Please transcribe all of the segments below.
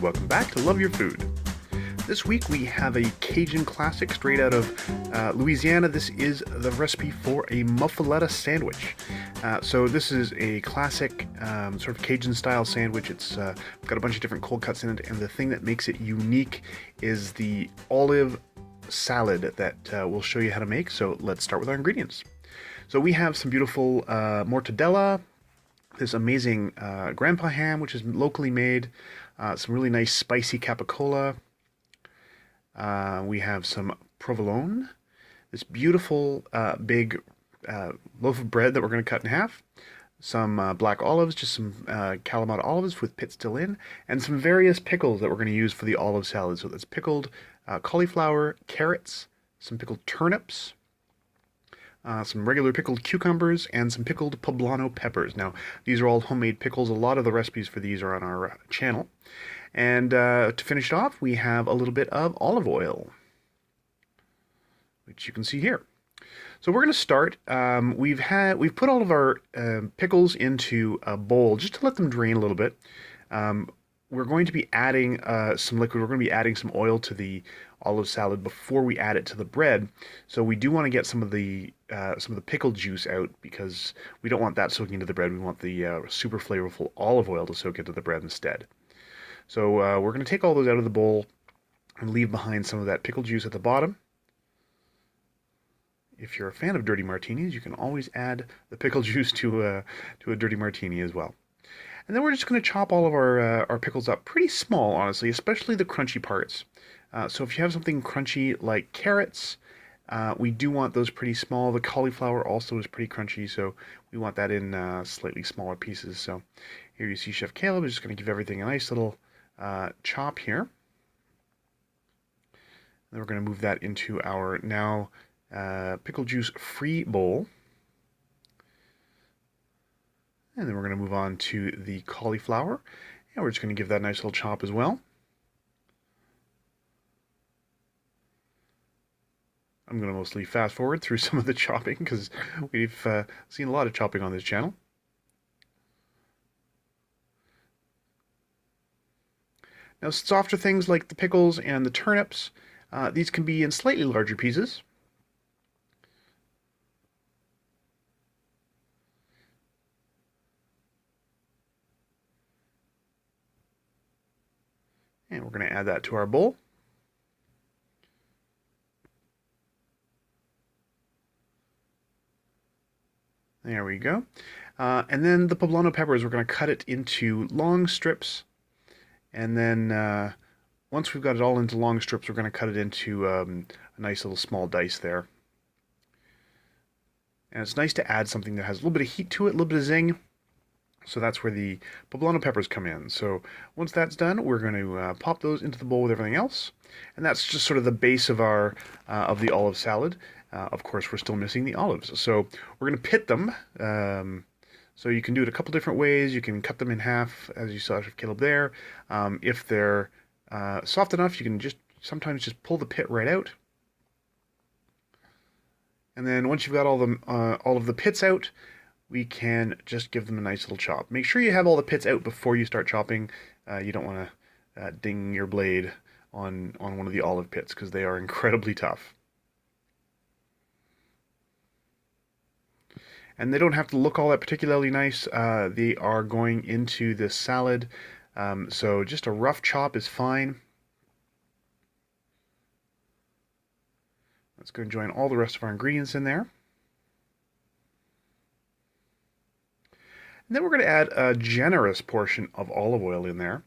welcome back to Love Your Food. This week we have a Cajun classic straight out of Louisiana. This is the recipe for a Muffaletta sandwich. So this is a classic sort of Cajun style sandwich. It's got a bunch of different cold cuts in it, and the thing that makes it unique is the olive salad that we'll show you how to make. So let's start with our ingredients. So we have some beautiful mortadella, this amazing grandpa ham, which is locally made, some really nice spicy capicola. We have some provolone, this beautiful big loaf of bread that we're going to cut in half, some black olives, just some Kalamata olives with pits still in, and some various pickles that we're going to use for the olive salad. So that's pickled cauliflower, carrots, some pickled turnips, some regular pickled cucumbers, and some pickled poblano peppers. Now, these are all homemade pickles. A lot of the recipes for these are on our channel. And to finish it off, we have a little bit of olive oil, which you can see here. So we're going to start. We've put all of our pickles into a bowl just to let them drain a little bit. We're going to be adding some liquid. We're going to be adding some oil to the olive salad before we add it to the bread. So we do want to get some of the pickle juice out because we don't want that soaking into the bread. We want the super flavorful olive oil to soak into the bread instead. So we're going to take all those out of the bowl and leave behind some of that pickle juice at the bottom. If you're a fan of dirty martinis, you can always add the pickle juice to a dirty martini as well. And then we're just going to chop all of our pickles up pretty small, honestly, especially the crunchy parts. So if you have something crunchy like carrots, we do want those pretty small. The cauliflower also is pretty crunchy, so we want that in slightly smaller pieces. So here you see Chef Caleb is just going to give everything a nice little chop here. Then we're going to move that into our now pickle juice free bowl. And then we're going to move on to the cauliflower. And we're just going to give that a nice little chop as well. I'm going to mostly fast forward through some of the chopping because we've seen a lot of chopping on this channel. Now, softer things like the pickles and the turnips, these can be in slightly larger pieces. And we're going to add that to our bowl. There we go. And then the poblano peppers, we're going to cut it into long strips. And then once we've got it all into long strips, we're going to cut it into a nice little small dice there. And it's nice to add something that has a little bit of heat to it, a little bit of zing. So that's where the poblano peppers come in. So once that's done, we're going to pop those into the bowl with everything else. And that's just sort of the base of our of the olive salad. Of course, we're still missing the olives. So we're going to pit them. So you can do it a couple different ways. You can cut them in half, as you saw Chef Caleb there. If they're soft enough, you can sometimes just pull the pit right out. And then once you've got all of the pits out, we can just give them a nice little chop. Make sure you have all the pits out before you start chopping. You don't want to ding your blade on one of the olive pits because they are incredibly tough. And they don't have to look all that particularly nice. They are going into this salad. So just a rough chop is fine. Let's go and join all the rest of our ingredients in there. And then we're going to add a generous portion of olive oil in there.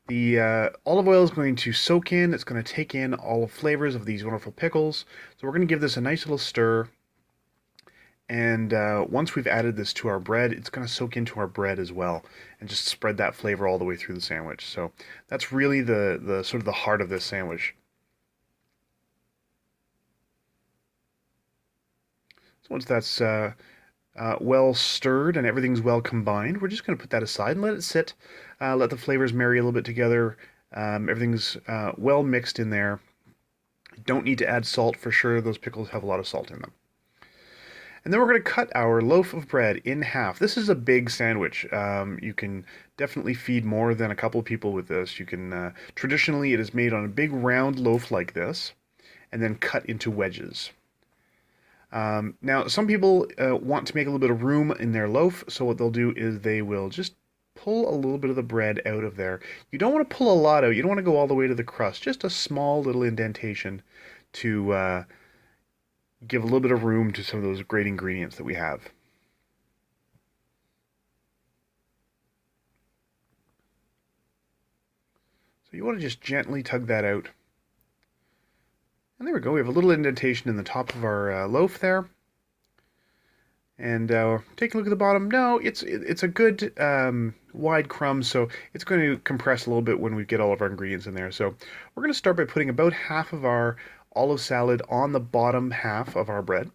The olive oil is going to soak in. It's going to take in all the flavors of these wonderful pickles. So we're going to give this a nice little stir. And once we've added this to our bread, it's going to soak into our bread as well and just spread that flavor all the way through the sandwich. So that's really the sort of the heart of this sandwich. So once that's well stirred and everything's well combined, we're just going to put that aside and let it sit. Let the flavors marry a little bit together. Everything's well mixed in there. Don't need to add salt for sure. Those pickles have a lot of salt in them. And then we're going to cut our loaf of bread in half. This is a big sandwich. You can definitely feed more than a couple people with this. You can traditionally it is made on a big round loaf like this, and then cut into wedges. Now, some people want to make a little bit of room in their loaf, so what they'll do is they will just pull a little bit of the bread out of there. You don't want to pull a lot out. You don't want to go all the way to the crust. Just a small little indentation to give a little bit of room to some of those great ingredients that we have. So you want to just gently tug that out. And there we go. We have a little indentation in the top of our loaf there. And take a look at the bottom. No, it's a good wide crumb, so it's going to compress a little bit when we get all of our ingredients in there. So we're going to start by putting about half of our olive salad on the bottom half of our bread.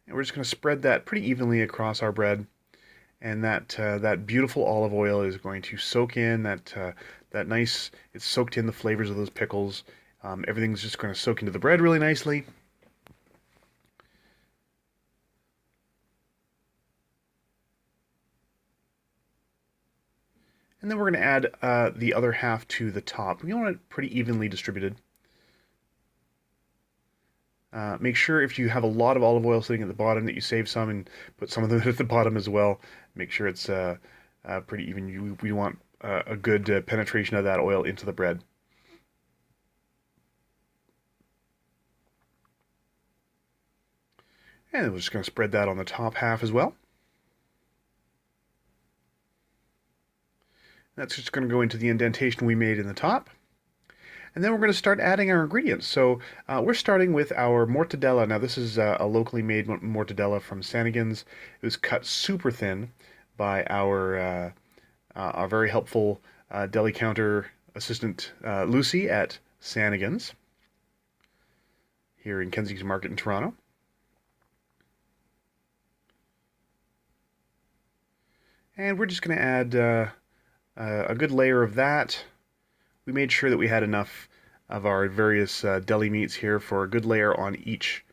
And we're just going to spread that pretty evenly across our bread. And that beautiful olive oil is going to soak in that nice. It's soaked in the flavors of those pickles. Everything's just going to soak into the bread really nicely. And then we're going to add the other half to the top. We want it pretty evenly distributed. Make sure if you have a lot of olive oil sitting at the bottom that you save some and put some of them at the bottom as well. Make sure it's pretty even. We want a good penetration of that oil into the bread. And we're just going to spread that on the top half as well. That's just going to go into the indentation we made in the top. And then we're going to start adding our ingredients. So we're starting with our mortadella. Now this is a locally made mortadella from Sanigan's. It was cut super thin by our very helpful deli counter assistant Lucy at Sanigan's here in Kensington Market in Toronto. And we're just going to add a good layer of that. We made sure that we had enough of our various deli meats here for a good layer on each,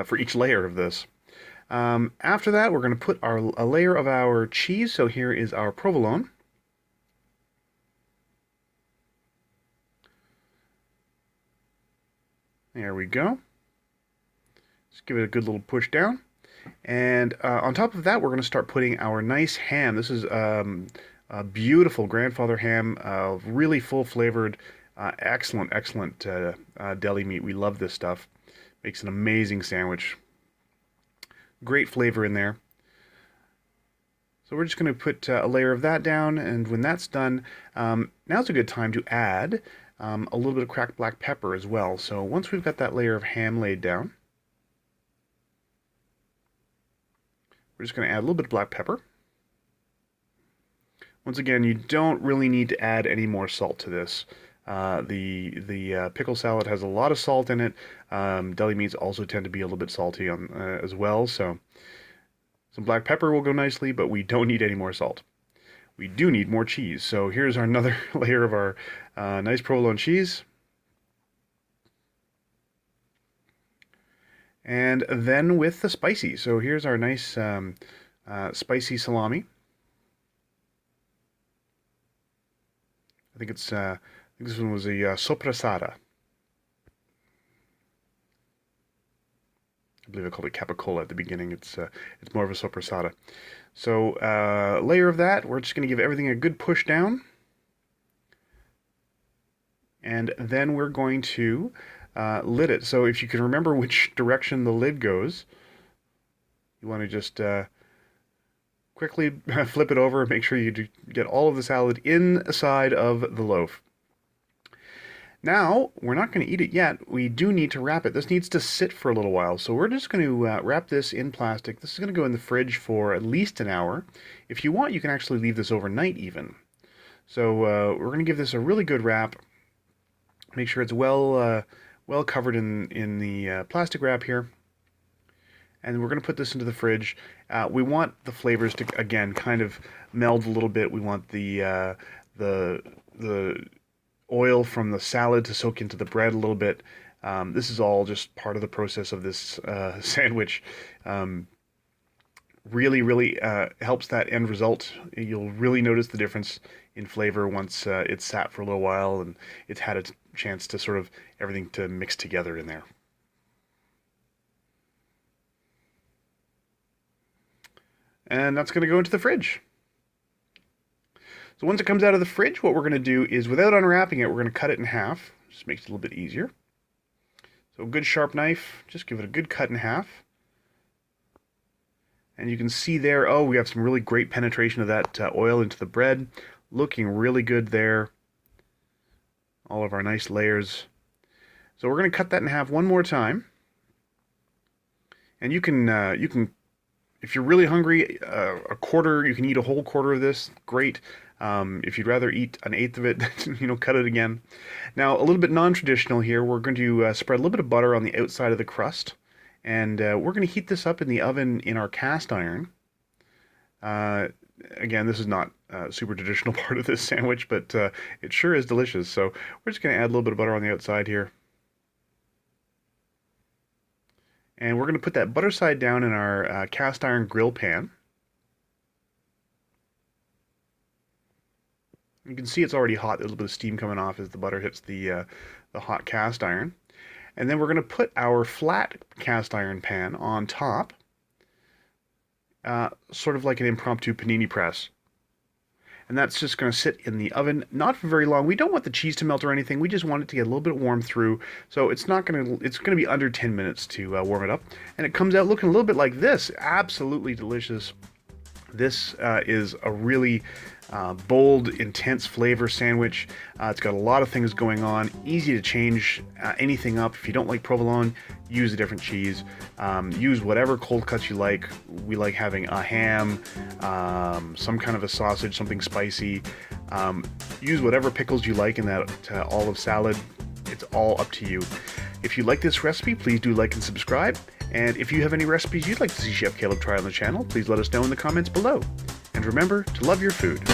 for each layer of this. After that, we're going to put a layer of our cheese. So here is our provolone. There we go. Just give it a good little push down. And on top of that, we're going to start putting our nice ham. This is a beautiful grandfather ham, really full-flavored, excellent deli meat. We love this stuff. Makes an amazing sandwich. Great flavor in there. So we're just going to put a layer of that down, and when that's done, now's a good time to add a little bit of cracked black pepper as well. So once we've got that layer of ham laid down, we're just going to add a little bit of black pepper. Once again, you don't really need to add any more salt to this. The pickle salad has a lot of salt in it. Deli meats also tend to be a little bit salty as well, so some black pepper will go nicely, but we don't need any more salt. We do need more cheese, so here's another layer of our nice provolone cheese. And then with the spicy. So here's our nice spicy salami. I think it's I think this one was a sopressata. I believe I called it capicola at the beginning. It's more of a sopressata. So layer of that. We're just going to give everything a good push down, and then we're going to lid it. So if you can remember which direction the lid goes, you want to just quickly flip it over and make sure you get all of the salad inside of the loaf. Now, we're not going to eat it yet. We do need to wrap it. This needs to sit for a little while. So we're just going to wrap this in plastic. This is going to go in the fridge for at least an hour. If you want, you can actually leave this overnight even. So we're going to give this a really good wrap. Make sure it's well covered in the plastic wrap here. And we're going to put this into the fridge. We want the flavors to, again, kind of meld a little bit. We want the oil from the salad to soak into the bread a little bit. This is all just part of the process of this sandwich. Really helps that end result. You'll really notice the difference in flavor once it's sat for a little while and it's had a chance to sort of everything to mix together in there. And that's going to go into the fridge. So once it comes out of the fridge, what we're going to do is, without unwrapping it, we're going to cut it in half. Just makes it a little bit easier. So a good sharp knife, just give it a good cut in half. And you can see there, oh, we have some really great penetration of that oil into the bread. Looking really good there. All of our nice layers. So we're going to cut that in half one more time. And you can, if you're really hungry, a quarter, you can eat a whole quarter of this. Great. If you'd rather eat an eighth of it, cut it again. Now, a little bit non-traditional here. We're going to spread a little bit of butter on the outside of the crust. And we're going to heat this up in the oven in our cast iron. Again, this is not a super traditional part of this sandwich, but it sure is delicious. So we're just going to add a little bit of butter on the outside here. And we're going to put that butter side down in our cast iron grill pan. You can see it's already hot. There's a little bit of steam coming off as the butter hits the hot cast iron. And then we're going to put our flat cast iron pan on top, sort of like an impromptu panini press. And that's just going to sit in the oven, not for very long. We don't want the cheese to melt or anything. We just want it to get a little bit warm through. So it's going to be under 10 minutes to warm it up. And it comes out looking a little bit like this. Absolutely delicious. This is a really bold, intense flavor sandwich. It's got a lot of things going on. Easy to change anything up. If you don't like provolone, use a different cheese. Use whatever cold cuts you like. We like having a ham, some kind of a sausage, something spicy. Use whatever pickles you like in that olive salad. It's all up to you. If you like this recipe, please do like and subscribe. And if you have any recipes you'd like to see Chef Caleb try on the channel, please let us know in the comments below. And remember to love your food.